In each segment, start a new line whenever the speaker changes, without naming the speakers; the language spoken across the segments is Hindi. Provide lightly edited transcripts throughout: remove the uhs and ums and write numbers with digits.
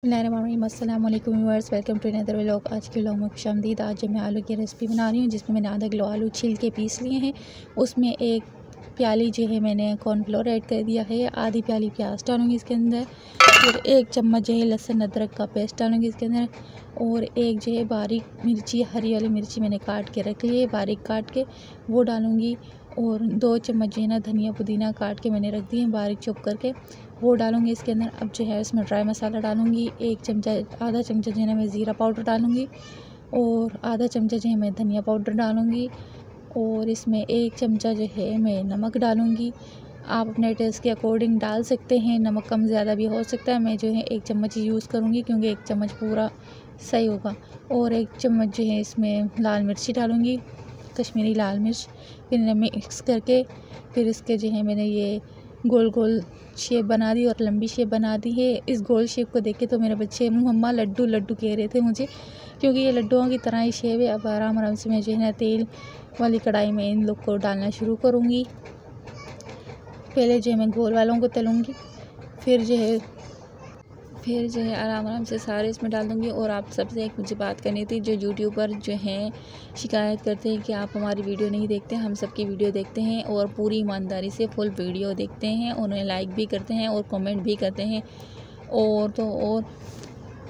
अस्सलाम वालेकुम viewers, welcome to another vlog. आज के व्लॉग में खुशामदीद। आज मैं आलू की रेसिपी बना रही हूँ, जिसमें मैंने आधा किलो आलू छील के पीस लिए हैं। उसमें एक प्याली जो है मैंने कॉर्नफ्लोर ऐड कर दिया है। आधी प्याली प्याज डालूँगी इसके अंदर। फिर एक चम्मच जो है लहसुन अदरक का पेस्ट डालूँगी इसके अंदर। और एक जो है बारीक मिर्ची, हरी वाली मिर्ची मैंने काट के रख ली है, बारीक काट के वो डालूँगी। और 2 चम्मच जो है ना धनिया पुदीना काट के मैंने रख दिए हैं बारीक चॉप करके, वो डालूँगी इसके अंदर। अब जो है इसमें ड्राई मसाला डालूँगी। आधा चमचा जो है ना मैं ज़ीरा पाउडर डालूँगी। और आधा चमचा जो है मैं धनिया पाउडर डालूँगी। और इसमें 1 चमचा जो है मैं नमक डालूँगी। आप अपने टेस्ट के अकॉर्डिंग डाल सकते हैं, नमक कम ज़्यादा भी हो सकता है। मैं जो है 1 चम्मच ही यूज़ करूँगी, क्योंकि 1 चम्मच पूरा सही होगा। और 1 चम्मच जो है इसमें लाल मिर्ची डालूँगी, कश्मीरी लाल मिर्च। फिर इन्हें मिक्स करके फिर इसके जो है मैंने ये गोल गोल शेप बना दी और लंबी शेप बना दी है। इस गोल शेप को देख के तो मेरे बच्चे मम्मा लड्डू लड्डू कह रहे थे मुझे, क्योंकि ये लड्डुओं की तरह ही शेप है। अब आराम आराम से मैं जो है ना तेल वाली कढ़ाई में इन लोग को डालना शुरू करूँगी। पहले जो है मैं गोल वालों को तलूँगी, फिर जो है आराम आराम से सारे इसमें डाल दूँगी। और आप सबसे एक मुझे बात करनी थी, जो यूट्यूबर जो हैं शिकायत करते हैं कि आप हमारी वीडियो नहीं देखते। हम सबकी वीडियो देखते हैं और पूरी ईमानदारी से फुल वीडियो देखते हैं, उन्हें लाइक भी करते हैं और कमेंट भी करते हैं। और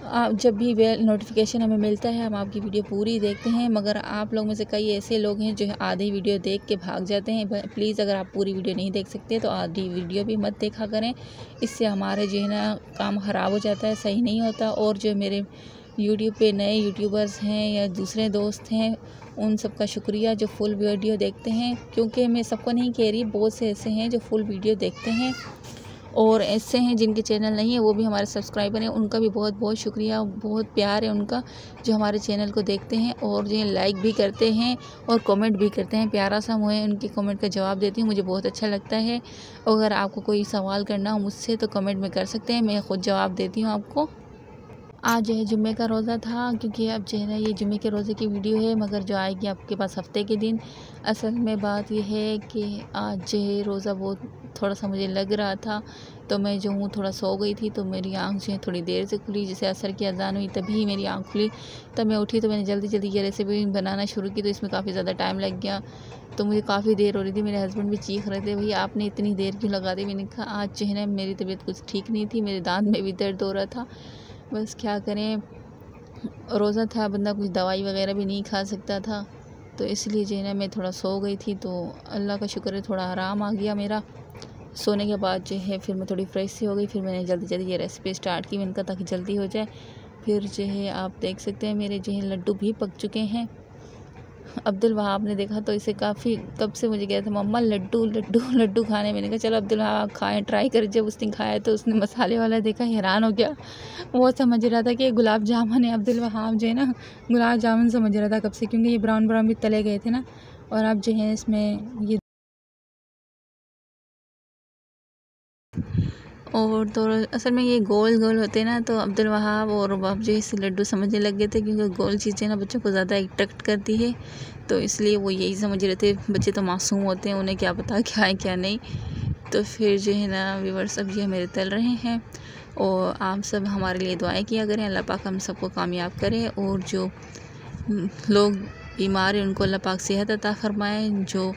आप जब भी बेल नोटिफिकेशन हमें मिलता है, हम आपकी वीडियो पूरी देखते हैं। मगर आप लोग में से कई ऐसे लोग हैं जो आधी वीडियो देख के भाग जाते हैं। प्लीज़ अगर आप पूरी वीडियो नहीं देख सकते तो आधी वीडियो भी मत देखा करें, इससे हमारे जो है ना काम ख़राब हो जाता है, सही नहीं होता। और जो मेरे यूट्यूब पे नए यूट्यूबर्स हैं या दूसरे दोस्त हैं, उन सब का शुक्रिया जो फुल वीडियो देखते हैं, क्योंकि मैं सबको नहीं कह रही, बहुत से ऐसे हैं जो फुल वीडियो देखते हैं। और ऐसे हैं जिनके चैनल नहीं है, वो भी हमारे सब्सक्राइबर हैं, उनका भी बहुत बहुत शुक्रिया, बहुत प्यार है उनका, जो हमारे चैनल को देखते हैं और जो लाइक भी करते हैं और कमेंट भी करते हैं। प्यारा सा मैं उनके कमेंट का जवाब देती हूँ, मुझे बहुत अच्छा लगता है। अगर आपको कोई सवाल करना हो मुझसे तो कमेंट में कर सकते हैं, मैं ख़ुद जवाब देती हूँ आपको। आज जो है जुम्मे का रोज़ा था, क्योंकि अब जो है ना ये जुम्मे के रोज़े की वीडियो है, मगर जो आएगी आपके पास हफ्ते के दिन। असल में बात यह है कि आज जो है रोज़ा बहुत थोड़ा सा मुझे लग रहा था, तो मैं जो हूँ थोड़ा सो गई थी, तो मेरी आँख जो है थोड़ी देर से खुली। जैसे असर की अज़ान हुई तभी मेरी आँख खुली, तब मैं उठी तो मैंने जल्दी जल्दी ये रेसिपी बनाना शुरू की, तो इसमें काफ़ी ज़्यादा टाइम लग गया। तो मुझे काफ़ी देर हो रही थी। मेरे हस्बैंड भी चीख रहे थे, भैया आपने इतनी देर क्यों लगा दी। मैंने कहा आज जो है ना मेरी तबीयत कुछ ठीक नहीं थी, मेरे दांत में भी दर्द हो रहा था। बस क्या करें, रोज़ा था, बंदा कुछ दवाई वगैरह भी नहीं खा सकता था, तो इसलिए जो है ना मैं थोड़ा सो गई थी। तो अल्लाह का शुक्र है थोड़ा आराम आ गया मेरा। सोने के बाद जो है फिर मैं थोड़ी फ्रेश सी हो गई, फिर मैंने जल्दी जल्दी ये रेसिपी स्टार्ट की, मैंने कहा ताकि जल्दी हो जाए। फिर जो है आप देख सकते हैं मेरे जो है लड्डू भी पक चुके हैं। अब्दुल वहाब ने देखा तो इसे काफ़ी कब से मुझे कहता था मम्मा लड्डू लड्डू लड्डू खाने। मैंने कहा चलो अब्दुल वहाब खाएँ, ट्राई कर। जब उसने खाया तो उसने मसाले वाला देखा, हैरान हो गया। वो समझ रहा था कि ये गुलाब जामुन है। अब्दुल वहाब जो है ना गुलाब जामुन समझ रहा था कब से, क्योंकि ये ब्राउन ब्राउन भी तले गए थे ना। और अब जो है इसमें ये और तो असल में ये गोल गोल होते हैं ना, तो अब्दुल वहाब और बाप जो इस लड्डू समझने लग गए थे, क्योंकि गोल चीज़ें ना बच्चों को ज़्यादा अट्रैक्ट करती है, तो इसलिए वो यही समझ रहे थे। बच्चे तो मासूम होते हैं, उन्हें क्या पता क्या है क्या नहीं। तो फिर जो है ना व्यूअर्स अब ये मेरे तल रहे हैं। और आप सब हमारे लिए दुआएं किया करें, अल्लाह पाक हम सबको कामयाब करें। और जो लोग बीमार हैं उनको अल्लाह पाक सेहत अता फ़रमाए। जो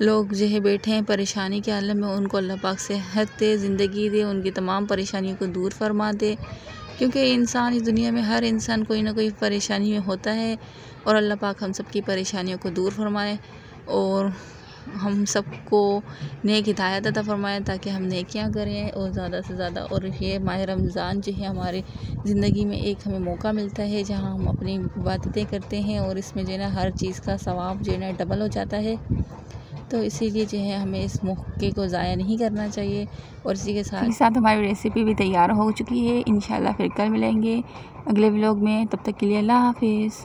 लोग जो है बैठे हैं परेशानी के आलम में, उनको अल्लाह पाक सेहत दे, ज़िंदगी दे, उनकी तमाम परेशानियों को दूर फरमा दे। क्योंकि इंसान इस दुनिया में हर इंसान कोई ना कोई परेशानी में होता है, और अल्लाह पाक हम सब की परेशानियों को दूर फरमाए और हम सबको नेक हिदायत अता फ़रमाए, ताकि हम नेकियां करें और ज़्यादा से ज़्यादा। और ये माह रमज़ान जो है हमारे ज़िंदगी में एक हमें मौका मिलता है, जहां हम अपनी इबादतें करते हैं, और इसमें जो है ना हर चीज़ का सवाब जो है ना डबल हो जाता है। तो इसीलिए जो है हमें इस मौके को ज़ाया नहीं करना चाहिए। और इसी के साथ हमारी रेसिपी भी तैयार हो चुकी है। इंशाल्लाह फिर कल मिलेंगे अगले व्लॉग में, तब तक के लिए अल्लाह हाफिज़।